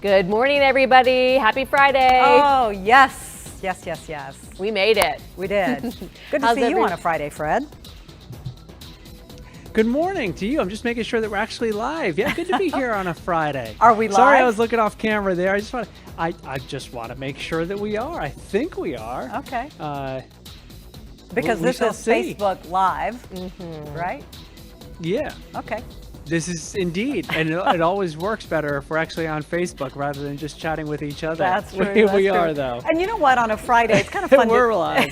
Good morning, everybody. Happy Friday. Oh, yes. Yes, yes, yes. We made it. We did. Good to see you on a Friday, Fred. Good morning to you. I'm just making sure that we're actually live. Yeah, good to be here on a Friday. Are we live? Sorry, I was looking off camera there. I just want to make sure that we are. I think we are. Okay. Because this is Facebook Live, right? Yeah. Okay. This is indeed, and it always works better if we're actually on Facebook rather than just chatting with each other. That's true. We are, though. And you know what? On a Friday, it's kind of fun. We're live.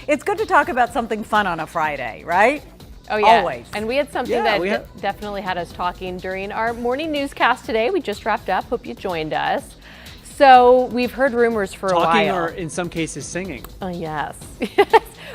It's good to talk about something fun on a Friday, right? Oh, yeah. Always. And we had something definitely had us talking during our morning newscast today. We just wrapped up. Hope you joined us. So we've heard rumors for a while. Talking or in some cases singing. Oh, yes.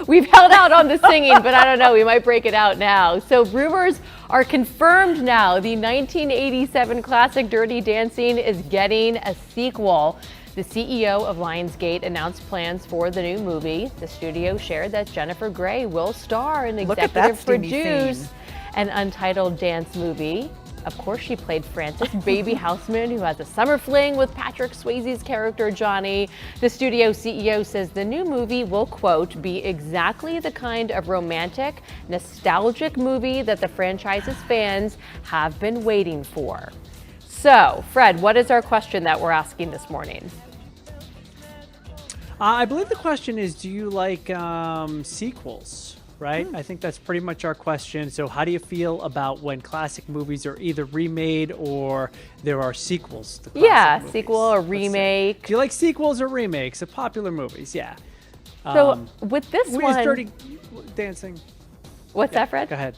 We've held out on the singing, but I don't know. We might break it out now. So rumors are confirmed now. The 1987 classic Dirty Dancing is getting a sequel. The CEO of Lionsgate announced plans for the new movie. The studio shared that Jennifer Grey will star and executive produce an untitled dance movie. Of course, she played Frances Baby Houseman, who has a summer fling with Patrick Swayze's character Johnny. The studio CEO says the new movie will, quote, be exactly the kind of romantic, nostalgic movie that the franchise's fans have been waiting for. So, Fred, what is our question that we're asking this morning? I believe the question is, do you like sequels? Right? I think that's pretty much our question. So how do you feel about when classic movies are either remade or there are sequels to classic movies? Sequel or remake. Do you like sequels or remakes of popular movies? Yeah. So with this one... Is Dirty Dancing... What's that, Fred? Go ahead.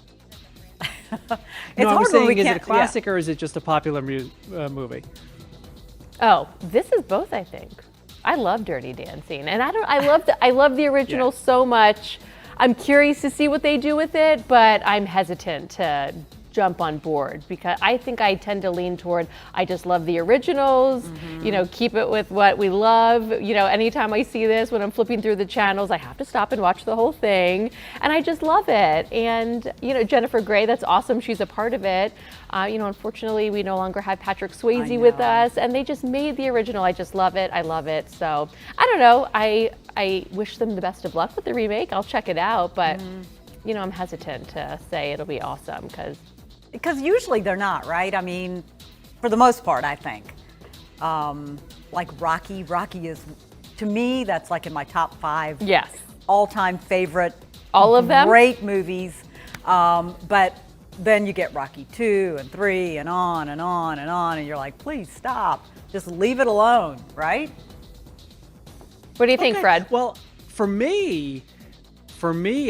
It's I'm hard saying, is it a classic or is it just a popular movie? Oh, this is both, I think. I love Dirty Dancing. And I love the original so much. I'm curious to see what they do with it, but I'm hesitant to jump on board because I think I tend to lean toward I just love the originals, keep it with what we love. Anytime I see this, when I'm flipping through the channels, I have to stop and watch the whole thing. And I just love it. And, Jennifer Grey, that's awesome. She's a part of it. Unfortunately, we no longer have Patrick Swayze with us, and they just made the original. I just love it. I love it. So I don't know. I wish them the best of luck with the remake. I'll check it out, but I'm hesitant to say it'll be awesome because usually they're not, right? I mean, for the most part, I think. Like Rocky is, to me, that's like in my top 5 all-time favorite. All of them? Great movies. But then you get Rocky 2 and 3 and on and on and on, and you're like, please stop. Just leave it alone, right? What do you think, Fred? Well, for me,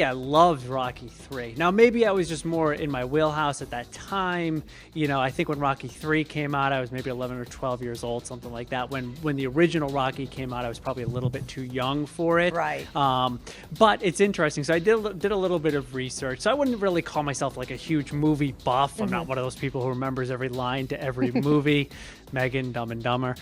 I loved Rocky 3. Now, maybe I was just more in my wheelhouse at that time. I think when Rocky 3 came out, I was maybe 11 or 12 years old, something like that. When the original Rocky came out, I was probably a little bit too young for it. Right. But it's interesting. So I did a little bit of research. So I wouldn't really call myself like a huge movie buff. I'm not one of those people who remembers every line to every movie. Megan, Dumb and Dumber.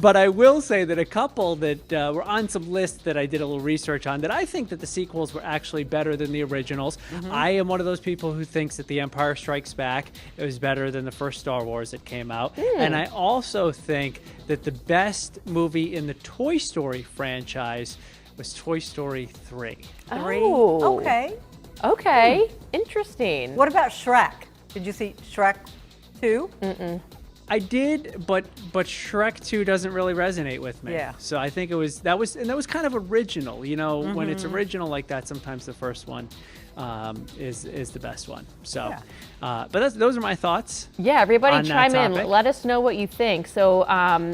But I will say that a couple that were on some lists that I did a little research on that I think that the sequels were actually better than the originals. I am one of those people who thinks that The Empire Strikes Back is better than the first Star Wars that came out. And I also think that the best movie in the Toy Story franchise was Toy Story 3. Oh. Okay. Interesting. What about Shrek? Did you see Shrek 2? I did, but Shrek 2 doesn't really resonate with me. Yeah. So I think that was kind of original. When it's original like that, sometimes the first one is the best one. So, but those are my thoughts. Yeah, everybody chime in. topic. Let us know what you think. So,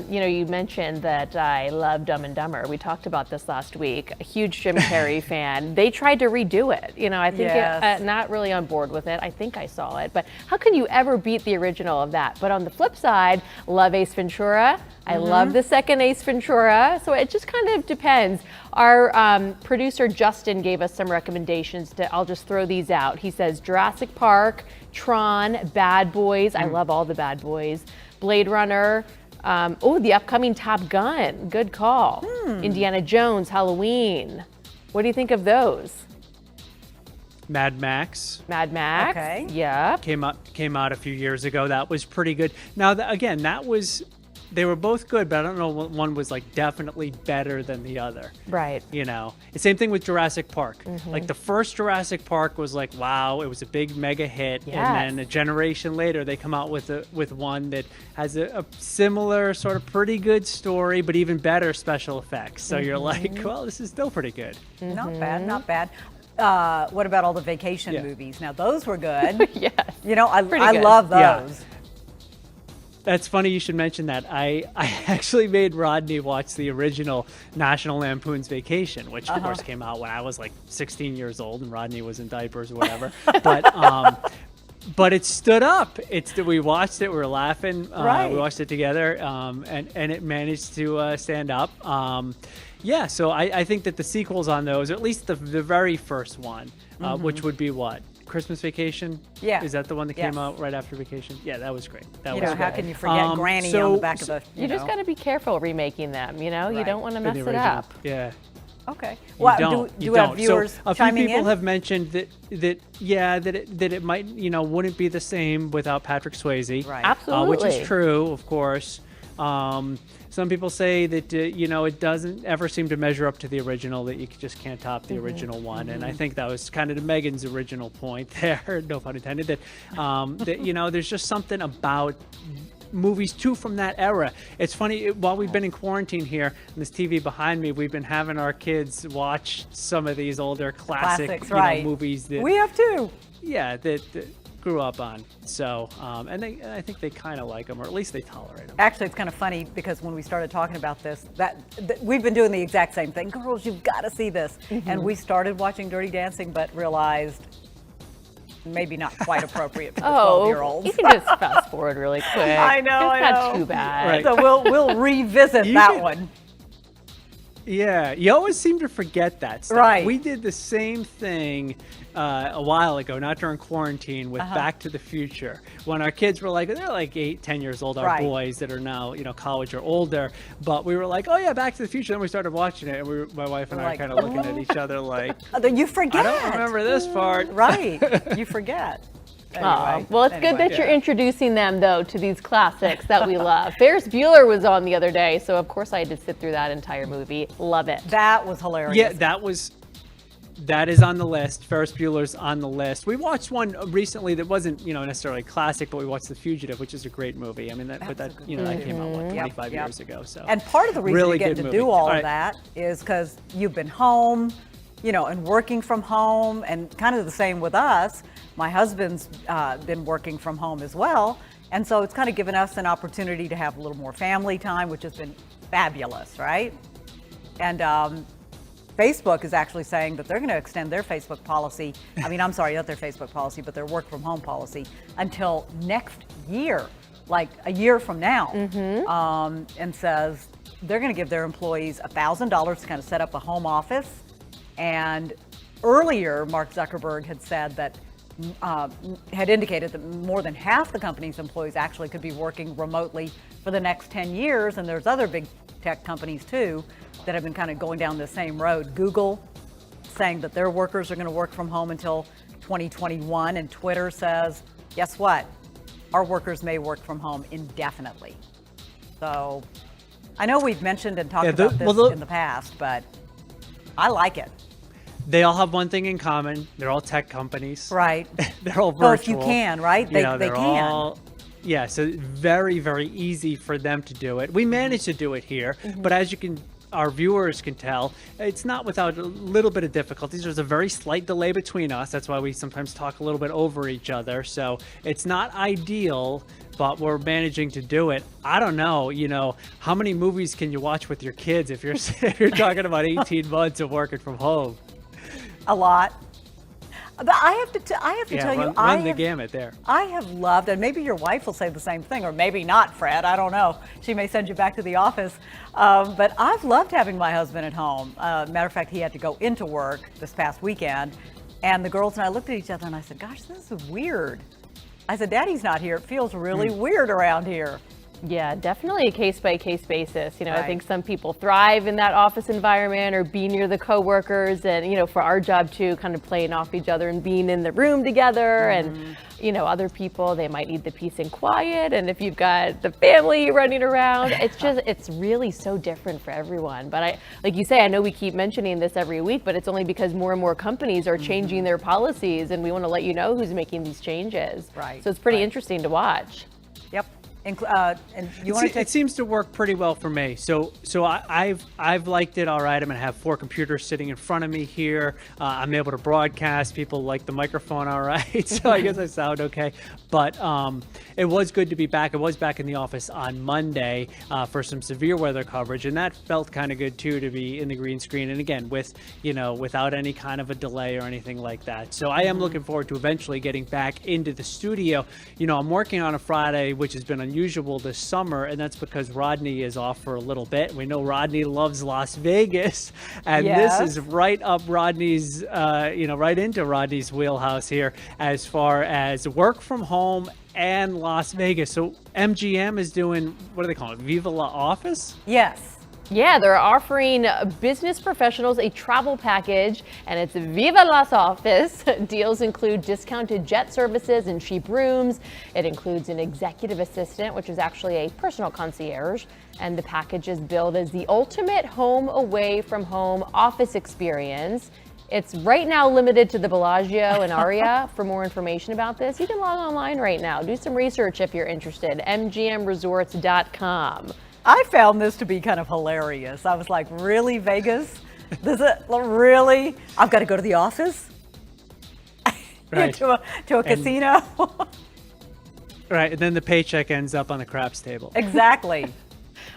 you mentioned that I love Dumb and Dumber. We talked about this last week. A huge Jim Carrey fan. They tried to redo it. I think not really on board with it. I think I saw it, but how can you ever beat the original of that? But on the flip side, love Ace Ventura. I love the second Ace Ventura. So it just kind of depends. Our producer Justin gave us some recommendations. I'll just throw these out. He says Jurassic Park, Tron, Bad Boys. I love all the Bad Boys. Blade Runner. The upcoming Top Gun. Good call. Indiana Jones, Halloween. What do you think of those? Mad Max. Okay. Yeah. Came out a few years ago. That was pretty good. Now, they were both good, but I don't know what one was like definitely better than the other. Right. The same thing with Jurassic Park. Like the first Jurassic Park was like, wow, it was a big mega hit. Yes. And then a generation later, they come out with one that has a similar sort of pretty good story, but even better special effects. So you're like, well, this is still pretty good. Not bad, not bad. What about all the vacation movies? Now, those were good. Yes. I good. love those. Yeah. That's funny you should mention that. I actually made Rodney watch the original National Lampoon's Vacation, which of course came out when I was like 16 years old and Rodney was in diapers or whatever. But it stood up. We watched it. We were laughing. Right. We watched it together, and it managed to stand up. So I think that the sequels on those, or at least the very first one, which would be what? Christmas Vacation? Yeah. Is that the one that came out right after Vacation? Yeah, that was great. That was how great. can you forget Granny on the back of the, You just got to be careful remaking them, You don't want to For the mess it original. up. Yeah. Okay. You Well, don't. do have viewers so a few chiming people in? have mentioned that it might wouldn't be the same without Patrick Swayze, Right. Absolutely. which is true, of course. Some people say that it doesn't ever seem to measure up to the original, that you just can't top the original one, and I think that was kind of Megan's original point there, no pun intended. That there's just something about movies too from that era. It's funny, while we've been in quarantine here, on this TV behind me, we've been having our kids watch some of these older classics, right. movies that We have too. that grew up on. So and I think they kind of like them, or at least they tolerate them. Actually, it's kind of funny because when we started talking about this, that we've been doing the exact same thing. Girls, you've got to see this. And we started watching Dirty Dancing, but realized maybe not quite appropriate for the 12-year-olds. You can just fast forward really quick. I know, It's I not know. too bad. Right. So we'll revisit that one. Yeah, you always seem to forget that stuff. Right. We did the same thing a while ago, not during quarantine, with Back to the Future. When our kids were they're like 8, 10 years old, our boys that are now, college or older. But we were like, oh yeah, Back to the Future. Then we started watching it, and my wife and I are kind of looking at each other like, You forget. I don't remember this part. Right. You forget. Anyway, Well, it's good that you're introducing them, though, to these classics that we love. Ferris Bueller was on the other day, so of course I had to sit through that entire movie. Love it. That was hilarious. Yeah, that is on the list. Ferris Bueller's on the list. We watched one recently that wasn't, necessarily classic, but we watched The Fugitive, which is a great movie. I mean, that came out 25 years ago. So. And part of the reason really you get good to movie. do all Right. of that is because you've been home, and working from home, and kind of the same with us. My husband's been working from home as well, and so it's kind of given us an opportunity to have a little more family time, which has been fabulous, right? And Facebook is actually saying that they're going to extend their Facebook policy. I mean, I'm sorry, not their Facebook policy, but their work from home policy until next year, like a year from now, and says they're going to give their employees $1,000 to kind of set up a home office. And earlier, Mark Zuckerberg had said that, had indicated that more than half the company's employees actually could be working remotely for the next 10 years. And there's other big tech companies too that have been kind of going down the same road. Google saying that their workers are going to work from home until 2021. And Twitter says, guess what? Our workers may work from home indefinitely. So I know we've mentioned and talked about this in the past, but I like it. They all have one thing in common. They're all tech companies. Right. They're all virtual. So if you can, right? They can. So very, very easy for them to do it. We managed to do it here, but as you can our viewers can tell, it's not without a little bit of difficulties. There's a very slight delay between us. That's why we sometimes talk a little bit over each other. So it's not ideal, but we're managing to do it. I don't know, how many movies can you watch with your kids if you're if you're talking about 18 months of working from home? A lot. But I have to tell you, run the gamut there. I have loved, and maybe your wife will say the same thing, or maybe not, Fred. I don't know. She may send you back to the office. But I've loved having my husband at home. Matter of fact, he had to go into work this past weekend, and the girls and I looked at each other and I said, "Gosh, this is weird." I said, "Daddy's not here. It feels really weird around here." Yeah, definitely a case-by-case basis. I Right. think some people thrive in that office environment or be near the coworkers, and for our job too, kind of playing off each other and being in the room together. And other people, they might need the peace and quiet. And if you've got the family running around, it's really so different for everyone. But like you say, I know we keep mentioning this every week, but it's only because more and more companies are changing their policies, and we want to let you know who's making these changes. Right, So it's pretty right. interesting to watch. Yep. And you want to It seems to work pretty well for me. So I've liked it. All right, I'm gonna have 4 computers sitting in front of me here. I'm able to broadcast. People like the microphone. All right, so I guess I sound okay. But it was good to be back. I was back in the office on Monday for some severe weather coverage, and that felt kind of good too, to be in the green screen. And again, without any kind of a delay or anything like that. So I am looking forward to eventually getting back into the studio. I'm working on a Friday, which has been unusual this summer, and that's because Rodney is off for a little bit. We know Rodney loves Las Vegas, and Yes. this is right up Rodney's, right into Rodney's wheelhouse here as far as work from home and Las Vegas. So MGM is doing, what do they call it, Viva La Office? Yes. Yeah, they're offering business professionals a travel package, and it's Viva Las Office. Deals include discounted jet services and cheap rooms. It includes an executive assistant, which is actually a personal concierge, and the package is billed as the ultimate home away from home office experience. It's right now limited to the Bellagio and Aria. For more information about this, you can log online right now. Do some research if you're interested. mgmresorts.com. I found this to be kind of hilarious. I was like, really, Vegas? Really? I've got to go to the office? Right. to a casino? Right, and then the paycheck ends up on the craps table. Exactly.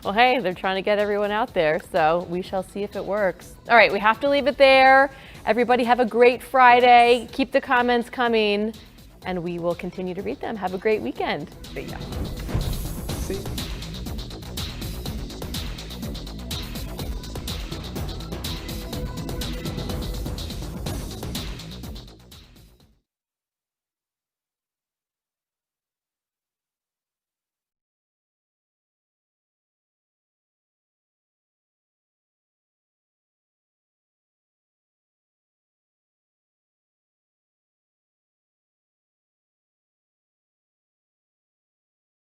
Well, hey, they're trying to get everyone out there, so we shall see if it works. All right, we have to leave it there. Everybody have a great Friday. Keep the comments coming, and we will continue to read them. Have a great weekend. See ya.